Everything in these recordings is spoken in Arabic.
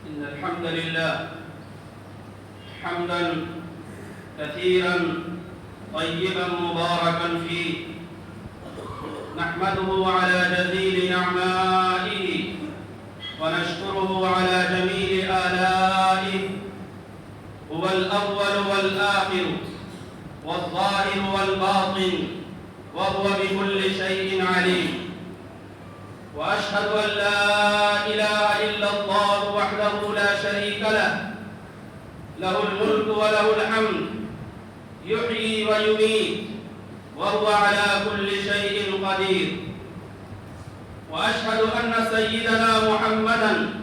إن الحمد لله حمدا كثيرا طيبا مباركا فيه، نحمده على جزيل نعمائه ونشكره على جميل آلائه. هو الأول والآخر والظاهر والباطن، وهو بكل شيء عليم. وأشهد أن لا إله إلا الله وحده لا شريك له، له الملك وله الحمد، يحيي ويميت وهو على كل شيء قدير. وأشهد أن سيدنا محمدًا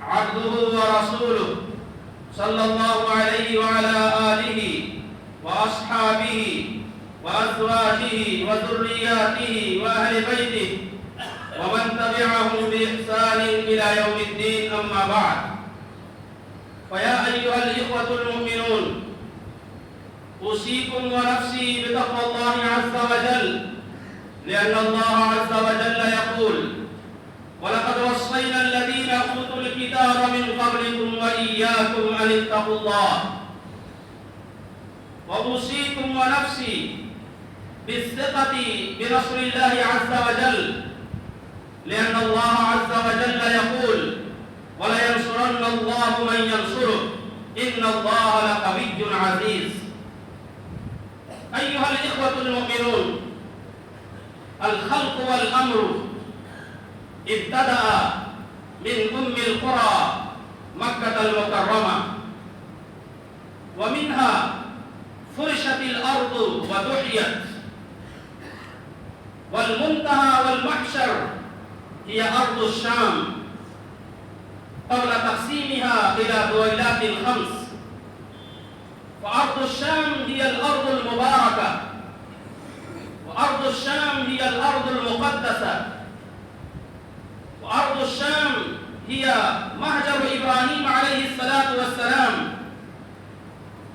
عبده ورسوله صلى الله عليه وعلى آله وأصحابه وأزواجه وذرياته وأهل بيته ومن تبعهم بإحسان إلى يوم الدين، أما بعد. فيا أيها الإخوة المؤمنون، أوصيكم ونفسي بتقوى الله عز وجل، لأن الله عز وجل يقول: ولقد وصينا الذين أوتوا الكتاب من قبلكم وإياكم أن اتقوا الله. وأوصيكم ونفسي بالثقة بنصر الله عز وجل، لأن الله عز وجل يقول: ولينصرن الله من ينصره إن الله لقوي عزيز. أيها الإخوة المؤمنون، الخلق والأمر ابتدأ من أم القرى مكة المكرمة، ومنها فرشت الأرض ودحيت، والمنتهى والمحشر هي أرض الشام قبل تقسيمها إلى دويلات خمس. فأرض الشام هي الأرض المباركة، وأرض الشام هي الأرض المقدسة، وأرض الشام هي مهجر إبراهيم عليه الصلاة والسلام،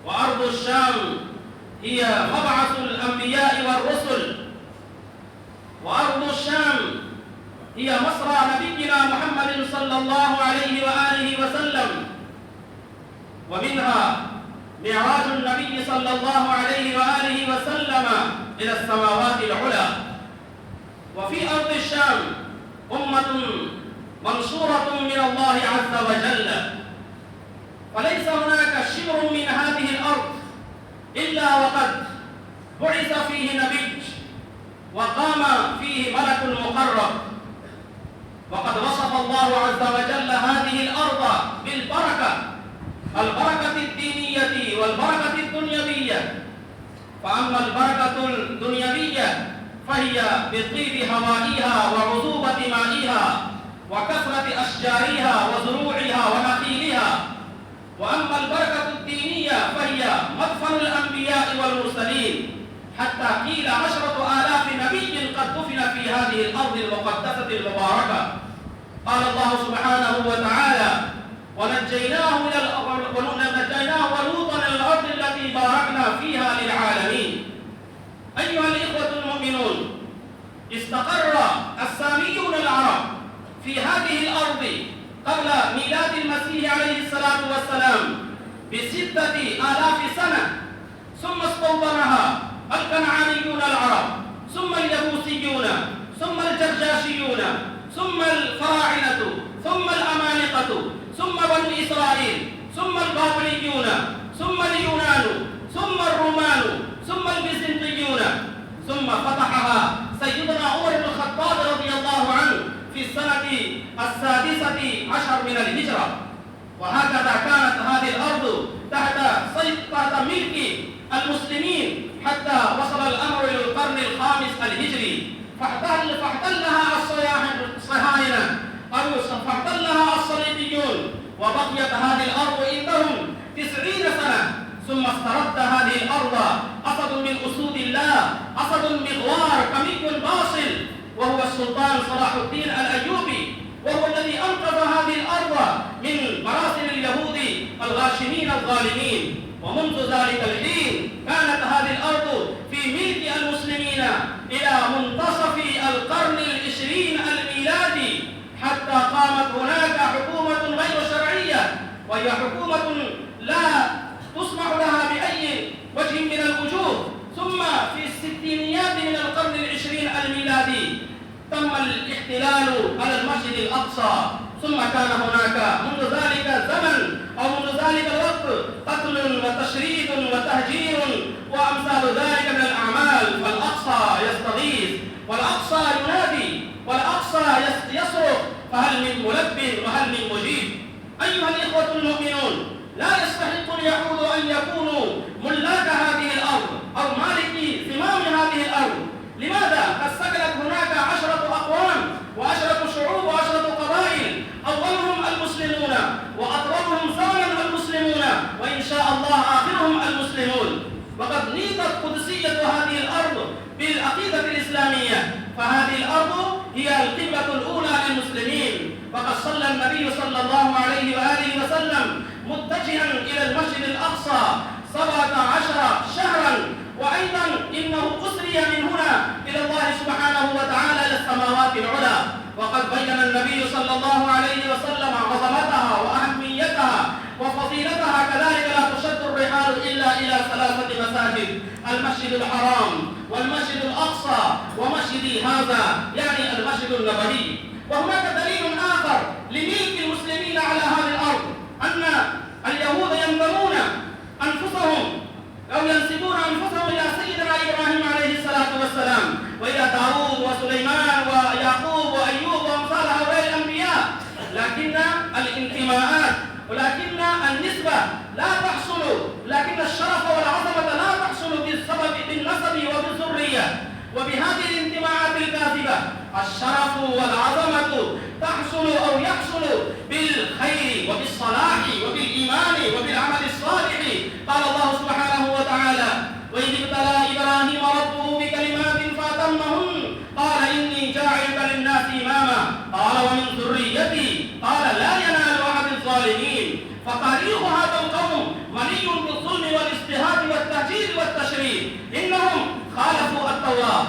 وأرض الشام هي مبعث الأنبياء والرسل، وأرض الشام هي مصرى نبينا محمد صلى الله عليه وآله وسلم، ومنها معراج النبي صلى الله عليه وآله وسلم إلى السماوات العلى. وفي أرض الشام أمة منصورة من الله عز وجل، فليس هناك شبر من هذه الأرض إلا وقد بعث فيه نبي وقام فيه ملك مقرب. وقد وصف الله عز وجل هذه الأرض بالبركة، البركة الدينية والبركة الدنيوية. فأما البركة الدنيوية فهي بطيب هوائها وعذوبة مائها وكثرة أشجارها وزروعها ونخيلها. وأما البركة الدينية فهي مدفن الأنبياء والمرسلين، حتى قيل 10,000 نبي قد دفن في هذه الأرض المقدسة المباركة. قال الله سبحانه وتعالى: ونجيناه ولوطا إلى الأرض التي باركنا فيها للعالمين. أيها الإخوة المؤمنون، استقر الساميون العرب في هذه الأرض قبل ميلاد المسيح عليه الصلاة والسلام ب6,000 سنة، ثم استوطنها الكنعانيون العرب، ثم اليبوسيون، ثم الجرجاشيون، ثم الفراعنة، ثم الأمالقة، ثم بنو إسرائيل، ثم البابليون، ثم اليونان، ثم الرومان، ثم البيزنطيون، ثم فتحها سيدنا عمر بن الخطاب رضي الله عنه في السنة 16 من الهجرة. وهكذا كانت هذه الأرض تحت ملك المسلمين حتى وصل الأمر إلى القرن الخامس الهجري، فاحتلها الصهاينة أو فاحتلها الصليبيون، وبقيت هذه الأرض عندهم 90 سنة. ثم استرد هذه الأرض أسد من أسود الله، أسد مغوار قوي باصل، وهو السلطان صلاح الدين الأيوبي، وهو الذي أنقذ هذه الأرض من مراسل اليهود الغاشمين الظالمين. ومنذ ذلك الحين كانت هذه الأرض في ملك المسلمين إلى منتصف القرن 20 الميلادي، حتى قامت هناك حكومة غير شرعية الأقصى. ثم كان هناك منذ ذلك الزمن أو منذ ذلك الوقت قتل وتشريد وتهجير وأمثال ذلك من الأعمال. والأقصى يستغيث، والأقصى ينادي، والأقصى يصرخ، فهل من ملب وهل من مجيب؟ أيها الإخوة المؤمنون، لا يستحق اليهود أن يكونوا ملاك هذه الأرض أو مالكي زمام هذه الأرض. لماذا؟ قد سكنت هناك 10 أقوام و10 شعوب و10 قبائل، أولهم المسلمون وأطولهم زمنا المسلمون، وإن شاء الله آخرهم المسلمون. وقد نيطت قدسية هذه الأرض بالعقيدة الإسلامية، فهذه الأرض هي القبلة الأولى للمسلمين. وقد صلى النبي صلى الله عليه وآله وسلم متجها إلى المسجد الأقصى 17 شهرا، وأيضا إنه أسري من هنا إلى الله سبحانه وتعالى إلى السماوات العلى. وقد بين النبي صلى الله عليه وسلم عظمتها وأهميتها وفضيلتها. كذلك لا تشد الرحال إلا إلى 3 مساجد: المسجد الحرام والمسجد الأقصى ومسجد هذا يعني المسجد النبوي. وهناك دليل آخر لملك المسلمين على هذه الأرض، أن اليهود ينضمون أنفسهم أو ينسبون أنفسهم إلى سيدنا إبراهيم عليه الصلاة والسلام، وإلى داود وسليمان ويعقوب وأيوب وأمثال هؤلاء الأنبياء. لكن الانتماءات ولكن النسبة لا تحصل، لكن الشرف والعظمة لا تحصل بالنسب وبالذرية وبهذه الانتماءات الكاذبة. الشرف والعظمة تحصل أو يحصل بالخير وبالصلاح وبالإيمان وبالعمل الصالح. قال الله سبحانه وتعالى: وإذ ابتلى إبراهيم ربه بكلمات فأتمهن قال إني جاعلك للناس إماما قال ومن ذريتي قال لا ينال أحد الظالمين. فتاريخ هذا القوم مليء بالظلم والاضطهاد والتهجير والتشريد. إنهم خالفوا التوراة،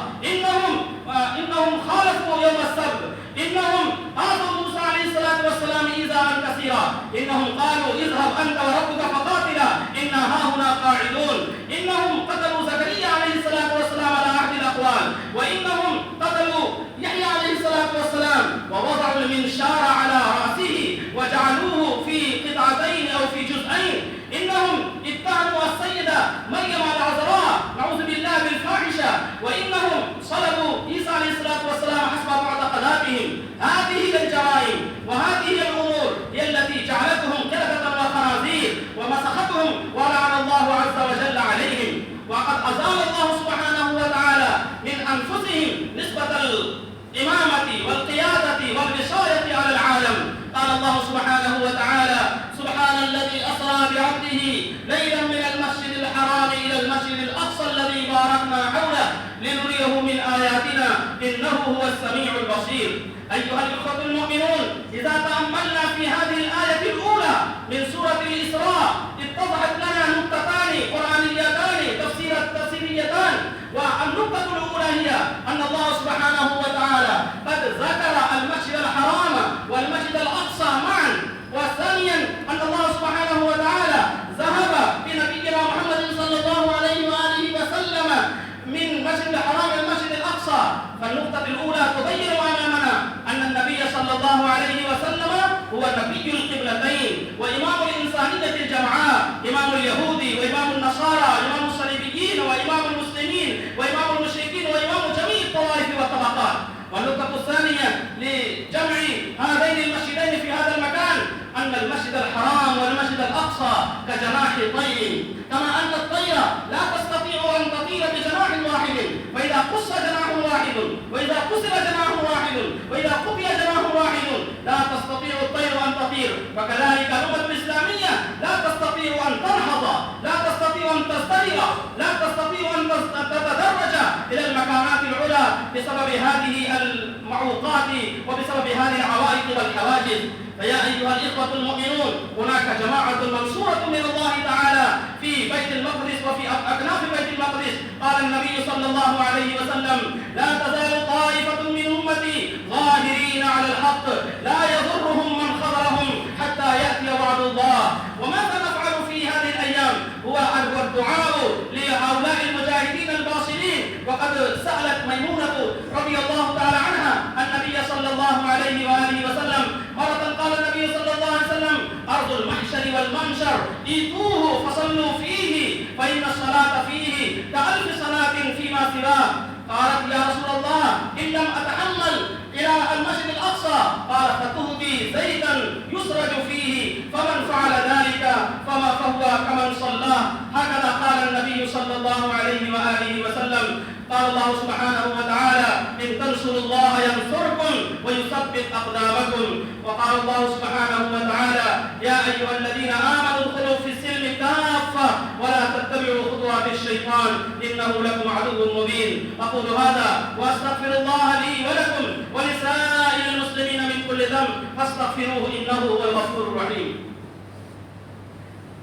إنهم خالفوا يوم السبت، إنهم آذوا موسى عليه الصلاة والسلام إيذاء كثيرا، إنهم قالوا اذهب أنت وربك فقاتلا إنا هاهنا قاعدون، إنهم قتلوا زكريا عليه الصلاة والسلام على أحد الأقوال، وإنهم قتلوا يحيى عليه الصلاة والسلام ووضعوا المنشار على رأسه وجعلوه في قطعتين أو في جزئين. إنهم اتهموا السيدة مريم العذراء نعوذ بالله بالفاحشة، وإنهم صلبوا عيسى عليه الصلاة والسلام حسب معتقداتهم. هذه هي الجرائم وهذه هي الأمور هي التي جعلتهم كلبة وخنازير ومسختهم ولعن الله عز وجل عليهم. وقد أزال الله سبحانه وتعالى من أنفسهم نسبة الإمامة والقيادة والوصاية على العالم. قال الله سبحانه وتعالى: سبحان الذي أسرى بعبده ليلا من المسجد الحرام إلى المسجد الأقصى الذي باركنا حوله لنريه من آياتنا إنه هو السميع البصير. أيها الإخوة المؤمنون، إذا تأملنا في هذه الآية الأولى من سورة الإسراء اتضحت لنا نقطتان قرآنيتان تفسيريتان. والنقطة الأولى هي أن الله سبحانه وتعالى قد ذكر المسجد الحرام والمسجد الأقصى معا. وثانيا أن الله سبحانه وتعالى ذهب بنبينا محمد صلى الله عليه وآله وسلم من مسجد الحرام إلى المسجد الأقصى. فالنقطة الأولى تبين أمامنا أن النبي صلى الله عليه وسلم هو نبي القبلتين وإمام الإنسانية الجمعاء، إمام اليهود وإمام النصارى، إمام الصليبيين وإمام المسلمين وإمام المشركين وإمام جميع الطوائف والطبقات. والنقطة الثانية لجمع هذين المسجدين في هذا المكان أن المسجد الحرام والمسجد الأقصى كجناح طير، كما أن الطير لا تستطيع أن تطير بجناح واحد، فإذا قص جناح واحد وإذا كسر جناح واحد وإذا قطع جناح واحد لا تستطيع الطير أن تطير. وكذلك الأمة الإسلامية لا تستطيع أن تنهض، لا تستطيع أن تزدهر، لا تستطيع أن تتدرج إلى المكانات العلى بسبب هذه المعوقات وبسبب هذه العوائق والحواجز. فيا أيها الإخوة المؤمنون، هناك جماعة منصورة من الله تعالى في بيت المقدس وفي أكناف بيت المقدس. قال النبي صلى الله عليه وسلم: لا تزال طائفة من أمتي ظاهرين على الحق لا يضرهم من خذلهم حتى يأتي وعد الله. وماذا نفعل في هذه الأيام؟ هو الدعاء لهؤلاء المجاهدين الباصرين. وقد سألت ميمونة رضي الله تعالى عنها النبي صلى الله عليه وآله وسلم: ايتوه فصلوا فيه فإن الصلاة فيه كألف صلاة فيما سواه. قالت: يا رسول الله إن لم أتحمل إلى المسجد الأقصى. قال: فتهدي زيتا يسرج فيه، فمن فعل ذلك فهو كمن صلى. هكذا قال النبي صلى الله عليه وآله وسلم. قال الله سبحانه وتعالى: إن تنصروا الله ينصركم ويثبت أقدامكم. وقال الله سبحانه وتعالى: يا أيها الذين آمنوا ادخلوا في السلم كافة ولا تتبعوا خطوات الشيطان إنه لكم عدو مبين. أقول هذا وأستغفر الله لي ولكم ولسائر المسلمين من كل ذنب فاستغفروه إنه هو الغفور الرحيم.